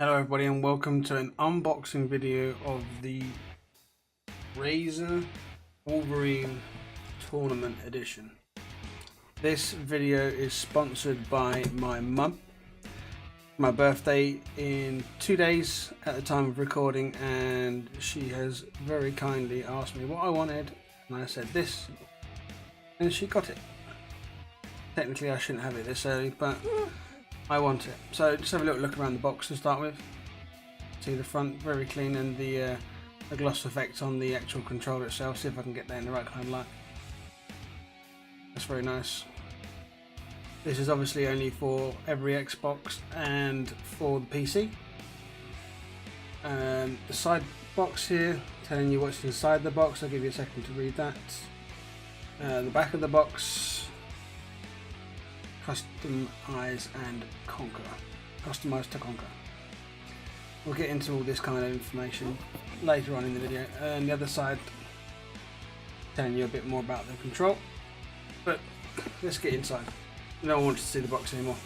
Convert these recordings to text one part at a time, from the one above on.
Hello everybody and welcome to an unboxing video of the Razer Wolverine Tournament Edition. This video is sponsored by my mum. My birthday in 2 days at the time of recording, and she has very kindly asked me what I wanted, and I said this, and she got it. Technically I shouldn't have it this early, but I want it. So just have a little look around the box to start with. See the front, very clean, and the gloss effect on the actual controller itself. See if I can get that in the right kind of light. That's very nice. This is obviously only for every Xbox and for the PC. The side box here, telling you what's inside the box. I'll give you a second to read that. The back of the box. Customize and conquer. Customize to conquer. We'll get into all this kind of information later on in the video. And the other side, telling you a bit more about the control. But let's get inside. No one wants to see the box anymore.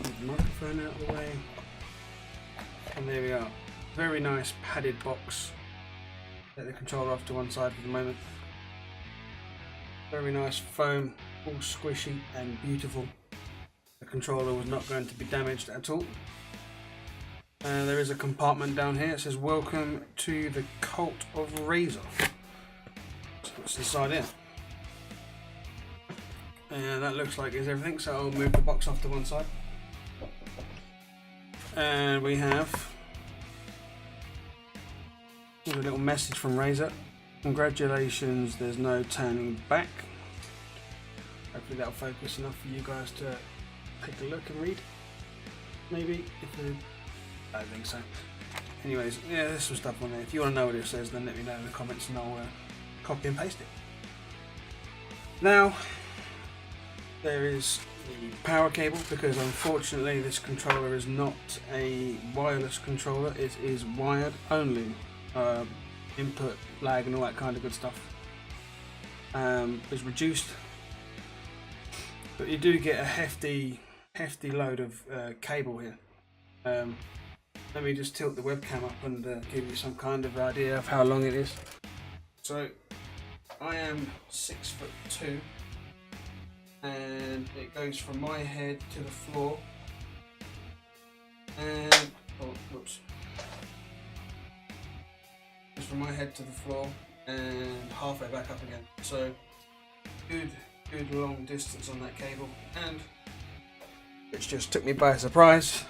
Move the microphone out of the way. And there we are. Very nice padded box. Let the controller off to one side for the moment. Very nice foam, all squishy and beautiful. The controller was not going to be damaged at all. There is a compartment down here. It says "Welcome to the Cult of Razer." So what's inside here? And that looks like is everything. So I'll move the box off to one side. And we have a little message from Razer. Congratulations, there's no turning back. Hopefully that'll focus enough for you guys to take a look and read. Maybe, I don't think so. Anyways, yeah, there's some stuff on there. If you want to know what it says, then let me know in the comments and I'll copy and paste it. Now, there is the power cable, because unfortunately this controller is not a wireless controller. It is wired only. Input lag and all that kind of good stuff is reduced, but you do get a hefty load of cable here. Let me just tilt the webcam up and give you some kind of idea of how long it is. So I am 6'2", and it goes from my head to the floor, and whoops. From my head to the floor and halfway back up again. So good long distance on that cable, and which just took me by surprise.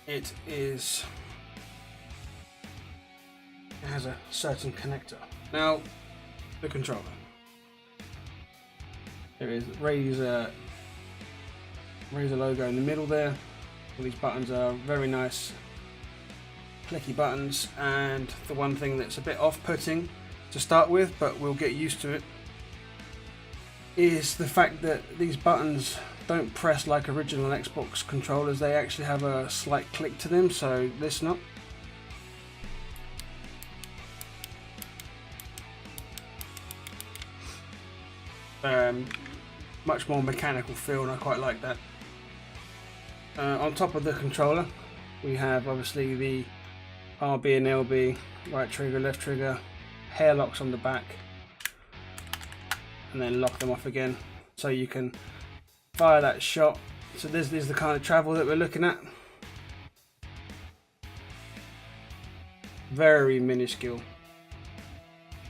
It has a certain connector. Now the controller. There is Razer logo in the middle there. All these buttons are very nice clicky buttons, and the one thing that's a bit off-putting to start with, but we'll get used to it, is the fact that these buttons don't press like original Xbox controllers. They actually have a slight click to them, so listen up. Much more mechanical feel, and I quite like that. On top of the controller we have obviously the RB and LB, right trigger, left trigger, hair locks on the back, and then lock them off again, so you can fire that shot. So this is the kind of travel that we're looking at. Very minuscule.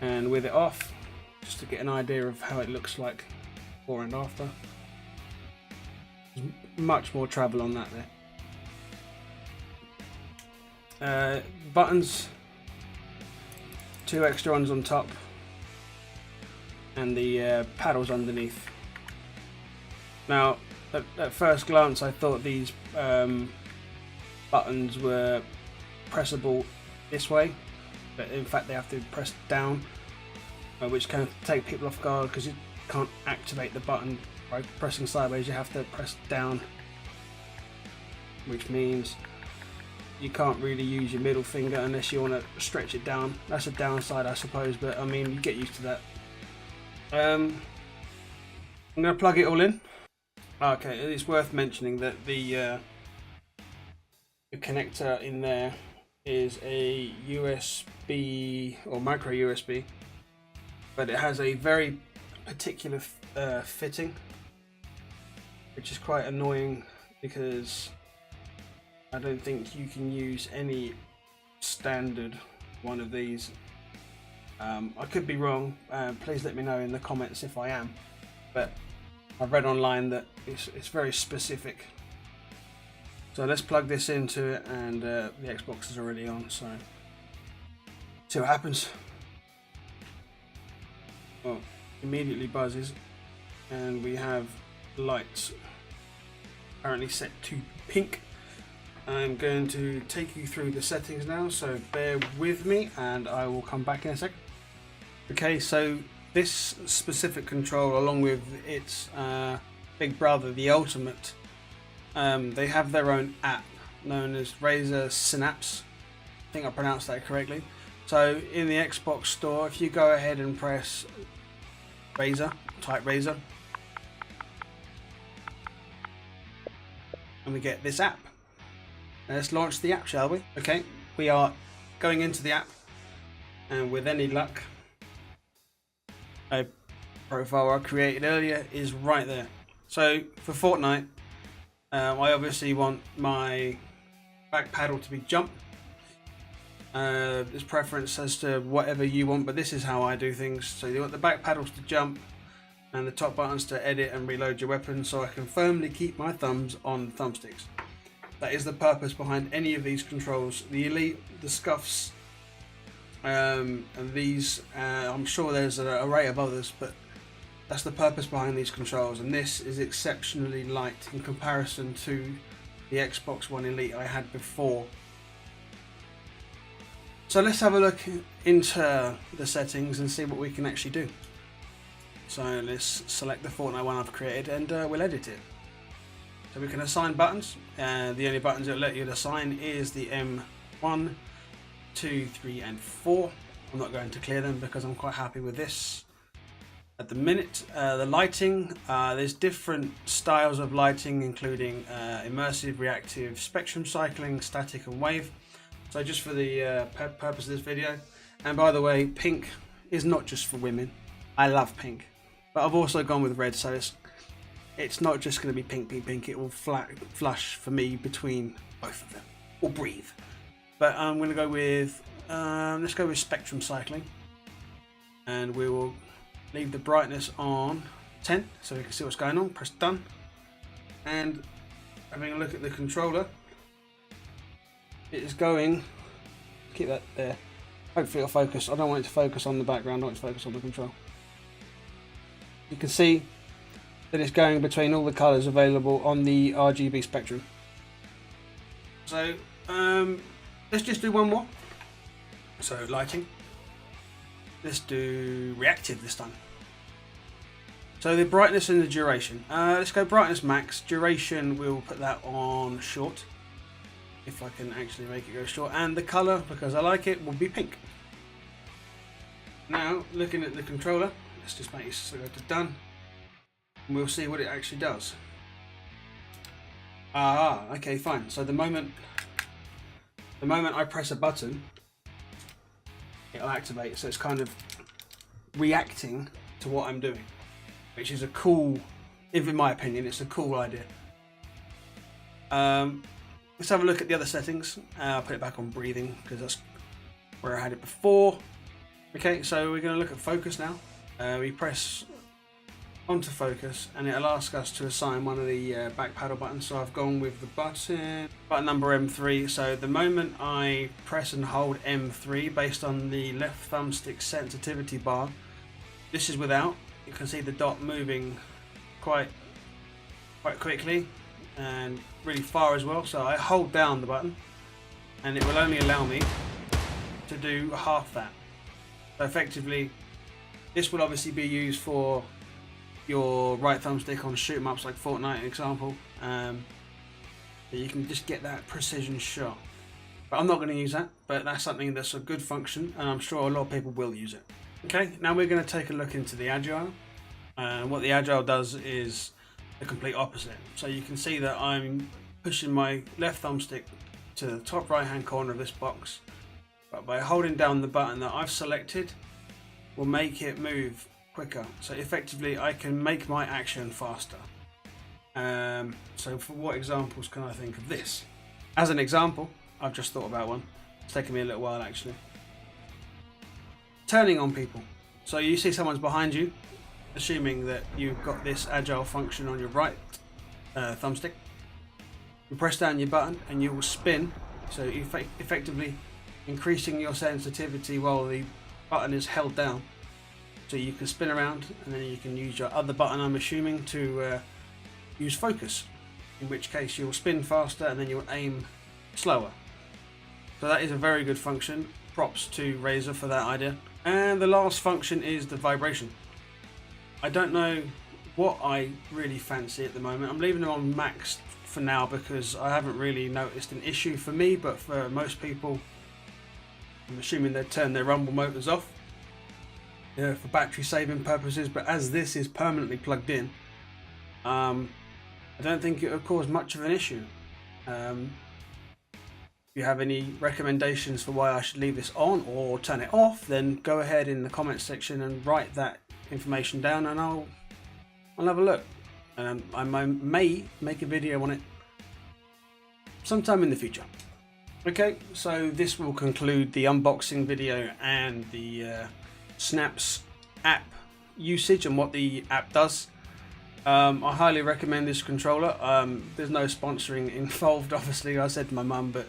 And with it off, just to get an idea of how it looks like before and after. There's much more travel on that there. Buttons, 2 extra ones on top, and the paddles underneath. Now at first glance I thought these buttons were pressable this way, but in fact they have to be pressed down, which can take people off guard, because you can't activate the button by pressing sideways. You have to press down, which means you can't really use your middle finger unless you want to stretch it down. That's a downside, I suppose, but I mean, you get used to that. I'm going to plug it all in. Okay, it's worth mentioning that the connector in there is a USB or micro USB, but it has a very particular fitting, which is quite annoying because I don't think you can use any standard one of these. I could be wrong, please let me know in the comments if I am, but I've read online that it's very specific. So let's plug this into it, and the Xbox is already on, so see what happens. Well, immediately buzzes, and we have lights currently set to pink. I'm going to take you through the settings now, so bear with me and I will come back in a second. Okay, so this specific control, along with its big brother, the Ultimate, they have their own app known as Razer Synapse. I think I pronounced that correctly. So in the Xbox store, if you go ahead and press Razer, type Razer, and we get this app. Now let's launch the app, shall we? Okay, we are going into the app, and with any luck, a profile I created earlier is right there. So for Fortnite, I obviously want my back paddle to be jump. There's preference as to whatever you want, but this is how I do things. So you want the back paddles to jump and the top buttons to edit and reload your weapon, so I can firmly keep my thumbs on thumbsticks. That is the purpose behind any of these controls. The Elite, the Scuffs, and these, I'm sure there's an array of others, but that's the purpose behind these controls, and this is exceptionally light in comparison to the Xbox One Elite I had before. So let's have a look into the settings and see what we can actually do. So let's select the Fortnite one I've created, and we'll edit it. So we can assign buttons. The only buttons that let you assign is the M1, 2, 3 and 4. I'm not going to clear them because I'm quite happy with this at the minute. The lighting, there's different styles of lighting, including immersive, reactive, spectrum cycling, static and wave. So just for the purpose of this video, and by the way, pink is not just for women. I love pink, but I've also gone with red, so it's not just going to be pink, pink, pink. It will flush for me between both of them, or breathe. But I'm going to go with, let's go with spectrum cycling, and we will leave the brightness on 10 so we can see what's going on. Press done, and having a look at the controller, it is going, keep that there, hopefully it'll focus. I don't want it to focus on the background, I want it to focus on the control. You can see that it's going between all the colours available on the RGB spectrum. So let's just do one more. So lighting, let's do reactive this time. So the brightness and the duration, let's go brightness max. Duration, we'll put that on short, if I can actually make it go short, and the colour, because I like it, will be pink. Now looking at the controller, let's just make it so go to done, and we'll see what it actually does. Okay, fine. So the moment I press a button, it'll activate, so it's kind of reacting to what I'm doing, which is a cool, in my opinion, it's a cool idea. Let's have a look at the other settings. I'll put it back on breathing because that's where I had it before. Okay, so we're going to look at focus now. We press onto focus and it'll ask us to assign one of the back paddle buttons. So I've gone with the button number M3. So the moment I press and hold M3 based on the left thumbstick sensitivity bar, this is without, you can see the dot moving quite quickly and really far as well. So I hold down the button and it will only allow me to do half that. So effectively, this will obviously be used for your right thumbstick on shoot 'em ups like Fortnite example. You can just get that precision shot. But I'm not going to use that, but that's something that's a good function and I'm sure a lot of people will use it. Okay, now we're going to take a look into the Agile. And what the Agile does is the complete opposite. So you can see that I'm pushing my left thumbstick to the top right hand corner of this box, but by holding down the button that I've selected will make it move quicker. So effectively I can make my action faster. So for what examples can I think of this? As an example, I've just thought about one. It's taken me a little while actually. Turning on people. So you see someone's behind you, assuming that you've got this agile function on your right thumbstick. You press down your button and you will spin, so effectively increasing your sensitivity while the button is held down. So you can spin around and then you can use your other button, I'm assuming, to use focus, in which case you'll spin faster and then you'll aim slower. So that is a very good function. Props to Razer for that idea. And the last function is the vibration. I don't know what I really fancy at the moment. I'm leaving them on max for now because I haven't really noticed an issue for me, but for most people, I'm assuming they'd turn their rumble motors off for battery saving purposes. But as this is permanently plugged in, I don't think it will cause much of an issue. If you have any recommendations for why I should leave this on or turn it off, then go ahead in the comments section and write that information down, and I'll have a look. I may make a video on it sometime in the future. Okay, so this will conclude the unboxing video and the Synapse app usage and what the app does. I highly recommend this controller. There's no sponsoring involved, obviously. I said to my mum, but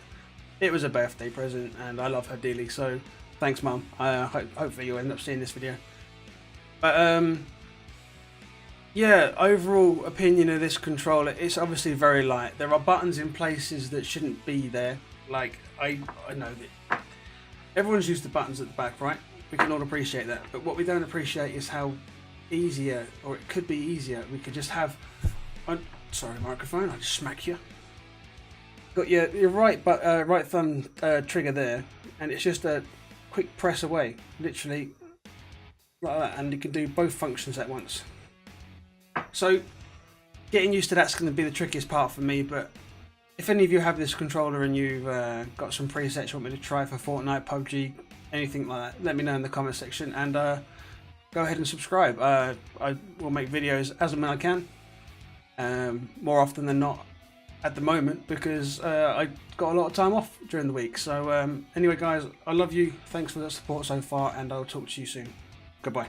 it was a birthday present and I love her dearly, so thanks mum. Hopefully you'll end up seeing this video. But yeah, overall opinion of this controller, it's obviously very light. There are buttons in places that shouldn't be there. Like, I know that everyone's used the buttons at the back, right? We can all appreciate that. But what we don't appreciate is how easier, or it could be easier, we could just have... sorry, microphone, I just smack you. Got your right thumb trigger there, and it's just a quick press away, literally like that, and you can do both functions at once. So getting used to that's going to be the trickiest part for me, but if any of you have this controller and you've got some presets you want me to try for Fortnite, PUBG, anything like that, let me know in the comment section, and go ahead and subscribe. I will make videos as and when I can, more often than not at the moment, because I got a lot of time off during the week. So anyway guys, I love you, thanks for the support so far, and I'll talk to you soon. Goodbye.